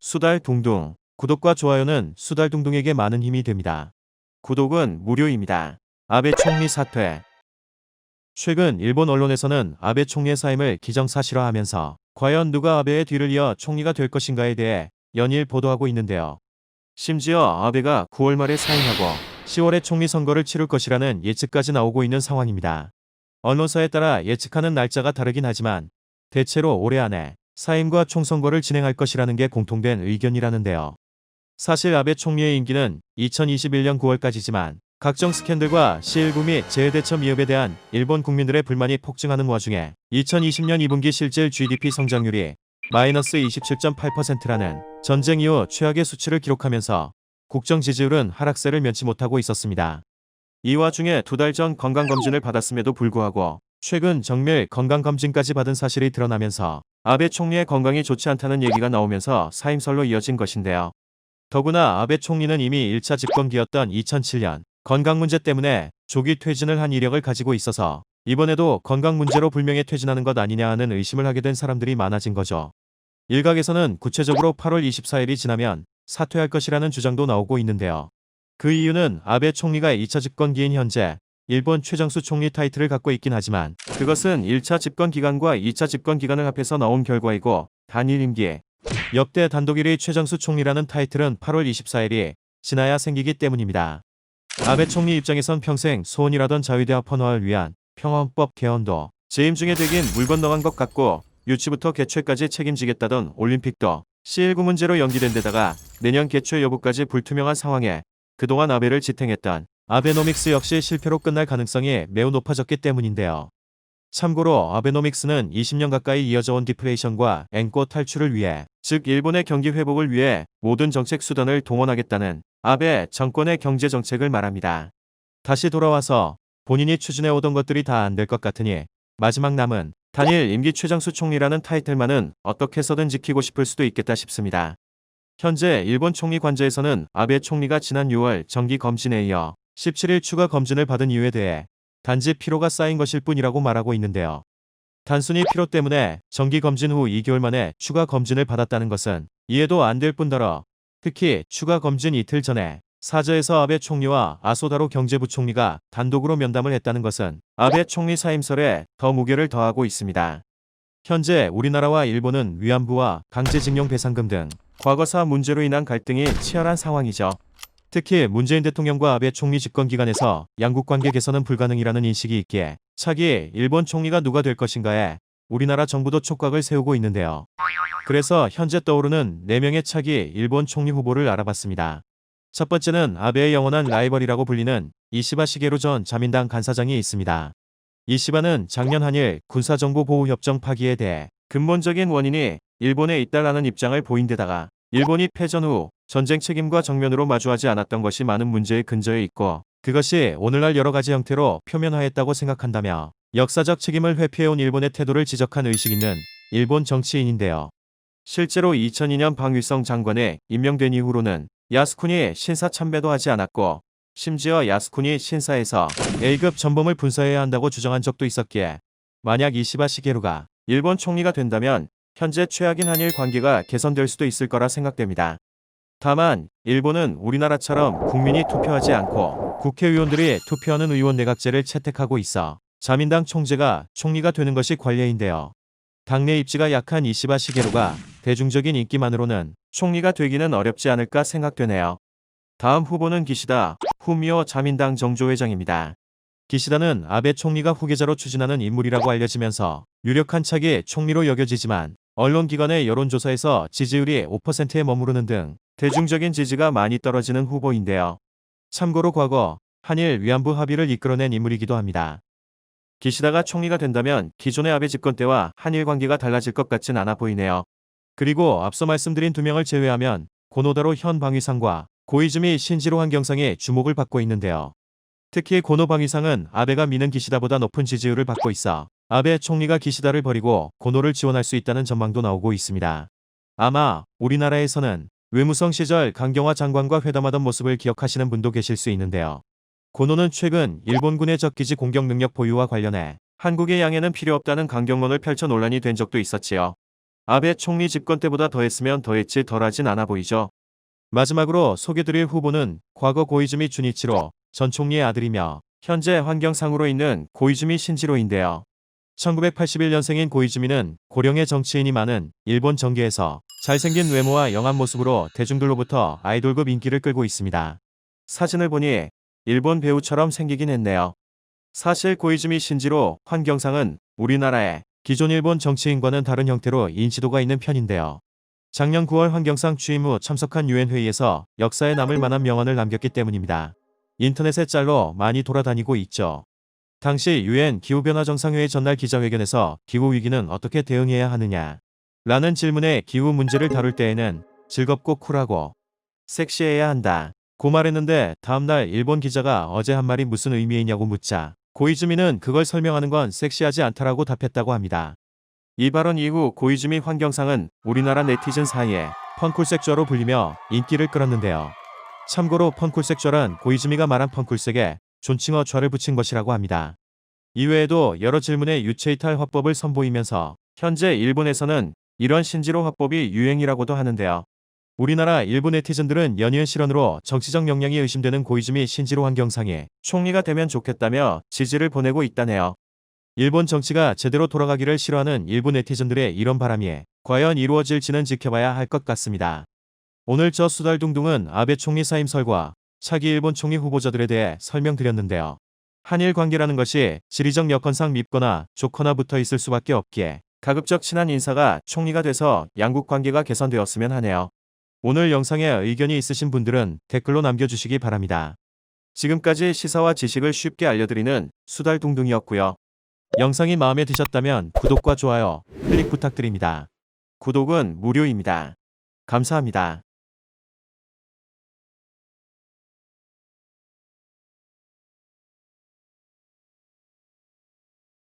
수달둥둥. 구독과 좋아요는 수달둥둥에게 많은 힘이 됩니다. 구독은 무료입니다. 아베 총리 사퇴. 최근 일본 언론에서는 아베 총리의 사임을 기정사실화하면서 과연 누가 아베의 뒤를 이어 총리가 될 것인가에 대해 연일 보도하고 있는데요. 심지어 아베가 9월 말에 사임하고 10월에 총리 선거를 치를 것이라는 예측까지 나오고 있는 상황입니다. 언론사에 따라 예측하는 날짜가 다르긴 하지만 대체로 올해 안에 사임과 총선거를 진행할 것이라는 게 공통된 의견이라는데요. 사실 아베 총리의 임기는 2021년 9월까지지만 각종 스캔들과 시19 및 재해대처 미흡에 대한 일본 국민들의 불만이 폭증하는 와중에 2020년 2분기 실질 GDP 성장률이 마이너스 27.8%라는 전쟁 이후 최악의 수치를 기록하면서 국정 지지율은 하락세를 면치 못하고 있었습니다. 이 와중에 2달 전 건강검진을 받았음에도 불구하고 최근 정밀 건강검진까지 받은 사실이 드러나면서 아베 총리의 건강이 좋지 않다는 얘기가 나오면서 사임설로 이어진 것인데요. 더구나 아베 총리는 이미 1차 집권기였던 2007년 건강 문제 때문에 조기 퇴진을 한 이력을 가지고 있어서 이번에도 건강 문제로 불명예 퇴진하는 것 아니냐 하는 의심을 하게 된 사람들이 많아진 거죠. 일각에서는 구체적으로 8월 24일이 지나면 사퇴할 것이라는 주장도 나오고 있는데요. 그 이유는 아베 총리가 2차 집권기인 현재 일본 최장수 총리 타이틀을 갖고 있긴 하지만 그것은 1차 집권 기간과 2차 집권 기간을 합해서 나온 결과이고 단일 임기, 역대 단독 1위 최장수 총리라는 타이틀은 8월 24일이 지나야 생기기 때문입니다. 아베 총리 입장에선 평생 소원이라던 자위대와 평화를 위한 평화헌법 개헌도 재임 중에 되긴 물 건너간 것 같고 유치부터 개최까지 책임지겠다던 올림픽도 시19 문제로 연기된 데다가 내년 개최 여부까지 불투명한 상황에 그동안 아베를 지탱했던 아베노믹스 역시 실패로 끝날 가능성이 매우 높아졌기 때문인데요. 참고로 아베노믹스는 20년 가까이 이어져 온 디플레이션과 엔코 탈출을 위해, 즉 일본의 경기 회복을 위해 모든 정책 수단을 동원하겠다는 아베 정권의 경제 정책을 말합니다. 다시 돌아와서 본인이 추진해 오던 것들이 다 안 될 것 같으니 마지막 남은 단일 임기 최장수 총리라는 타이틀만은 어떻게 해서든 지키고 싶을 수도 있겠다 싶습니다. 현재 일본 총리 관저에서는 아베 총리가 지난 6월 정기 검진에 이어 17일 추가 검진을 받은 이유에 대해 단지 피로가 쌓인 것일 뿐이라고 말하고 있는데요. 단순히 피로 때문에 정기 검진 후 2개월 만에 추가 검진을 받았다는 것은 이해도 안 될 뿐더러 특히 추가 검진 이틀 전에 사저에서 아베 총리와 아소다로 경제부총리가 단독으로 면담을 했다는 것은 아베 총리 사임설에 더 무게를 더하고 있습니다. 현재 우리나라와 일본은 위안부와 강제징용 배상금 등 과거사 문제로 인한 갈등이 치열한 상황이죠. 특히 문재인 대통령과 아베 총리 집권 기간에서 양국 관계 개선은 불가능이라는 인식이 있기에 차기 일본 총리가 누가 될 것인가에 우리나라 정부도 촉각을 세우고 있는데요. 그래서 현재 떠오르는 4명의 차기 일본 총리 후보를 알아봤습니다. 첫 번째는 아베의 영원한 라이벌이라고 불리는 이시바 시게루 전 자민당 간사장이 있습니다. 이시바는 작년 한일 군사정보보호협정 파기에 대해 근본적인 원인이 일본에 있다라는 입장을 보인 데다가 일본이 패전 후 전쟁 책임과 정면으로 마주하지 않았던 것이 많은 문제의 근저에 있고 그것이 오늘날 여러 가지 형태로 표면화했다고 생각한다며 역사적 책임을 회피해온 일본의 태도를 지적한 의식 있는 일본 정치인인데요. 실제로 2002년 방위성 장관에 임명된 이후로는 야스쿠니 신사 참배도 하지 않았고 심지어 야스쿠니 신사에서 A급 전범을 분사해야 한다고 주장한 적도 있었기에 만약 이시바 시게루가 일본 총리가 된다면 현재 최악인 한일 관계가 개선될 수도 있을 거라 생각됩니다. 다만 일본은 우리나라처럼 국민이 투표하지 않고 국회의원들이 투표하는 의원 내각제를 채택하고 있어 자민당 총재가 총리가 되는 것이 관례인데요. 당내 입지가 약한 이시바 시게루가 대중적인 인기만으로는 총리가 되기는 어렵지 않을까 생각되네요. 다음 후보는 기시다 후미오 자민당 정조회장입니다. 기시다는 아베 총리가 후계자로 추진하는 인물이라고 알려지면서 유력한 차기 총리로 여겨지지만 언론기관의 여론조사에서 지지율이 5%에 머무르는 등 대중적인 지지가 많이 떨어지는 후보인데요. 참고로 과거 한일 위안부 합의를 이끌어낸 인물이기도 합니다. 기시다가 총리가 된다면 기존의 아베 집권 때와 한일 관계가 달라질 것 같진 않아 보이네요. 그리고 앞서 말씀드린 2명을 제외하면 고노다로 현 방위상과 고이즈미 신지로 환경상이 주목을 받고 있는데요. 특히 고노 방위상은 아베가 미는 기시다보다 높은 지지율을 받고 있어 아베 총리가 기시다를 버리고 고노를 지원할 수 있다는 전망도 나오고 있습니다. 아마 우리나라에서는 외무성 시절 강경화 장관과 회담하던 모습을 기억하시는 분도 계실 수 있는데요. 고노는 최근 일본군의 적기지 공격 능력 보유와 관련해 한국의 양해는 필요 없다는 강경론을 펼쳐 논란이 된 적도 있었지요. 아베 총리 집권 때보다 더했으면 더했지 덜하진 않아 보이죠. 마지막으로 소개드릴 후보는 과거 고이즈미 주니치로 전 총리의 아들이며 현재 환경상으로 있는 고이즈미 신지로인데요. 1981년생인 고이즈미는 고령의 정치인이 많은 일본 정계에서 잘생긴 외모와 영한 모습으로 대중들로부터 아이돌급 인기를 끌고 있습니다. 사진을 보니 일본 배우처럼 생기긴 했네요. 사실 고이즈미 신지로 환경상은 우리나라의 기존 일본 정치인과는 다른 형태로 인지도가 있는 편인데요. 작년 9월 환경상 취임 후 참석한 유엔 회의에서 역사에 남을 만한 명언을 남겼기 때문입니다. 인터넷에 짤로 많이 돌아다니고 있죠. 당시 유엔 기후변화 정상회의 전날 기자회견에서 기후위기는 어떻게 대응해야 하느냐 라는 질문에 기후 문제를 다룰 때에는 즐겁고 쿨하고 섹시해야 한다 고 말했는데 다음날 일본 기자가 어제 한 말이 무슨 의미이냐고 묻자 고이즈미는 그걸 설명하는 건 섹시하지 않다라고 답했다고 합니다. 이 발언 이후 고이즈미 환경상은 우리나라 네티즌 사이에 펀쿨색좌로 불리며 인기를 끌었는데요. 참고로 펀쿨색좌란 고이즈미가 말한 펀쿨색에 존칭어 좌를 붙인 것이라고 합니다. 이외에도 여러 질문에 유체이탈 화법을 선보이면서 현재 일본에서는 이런 신지로 화법이 유행이라고도 하는데요. 우리나라 일부 네티즌들은 연이은 실언으로 정치적 역량이 의심되는 고이즈미 신지로 환경상에 총리가 되면 좋겠다며 지지를 보내고 있다네요. 일본 정치가 제대로 돌아가기를 싫어하는 일부 네티즌들의 이런 바람이 과연 이루어질지는 지켜봐야 할 것 같습니다. 오늘 저 수달둥둥은 아베 총리 사임설과 차기 일본 총리 후보자들에 대해 설명드렸는데요. 한일 관계라는 것이 지리적 여건상 밉거나 좋거나 붙어 있을 수밖에 없기에 가급적 친한 인사가 총리가 돼서 양국 관계가 개선되었으면 하네요. 오늘 영상에 의견이 있으신 분들은 댓글로 남겨주시기 바랍니다. 지금까지 시사와 지식을 쉽게 알려드리는 수달둥둥이었고요. 영상이 마음에 드셨다면 구독과 좋아요, 클릭 부탁드립니다. 구독은 무료입니다. 감사합니다.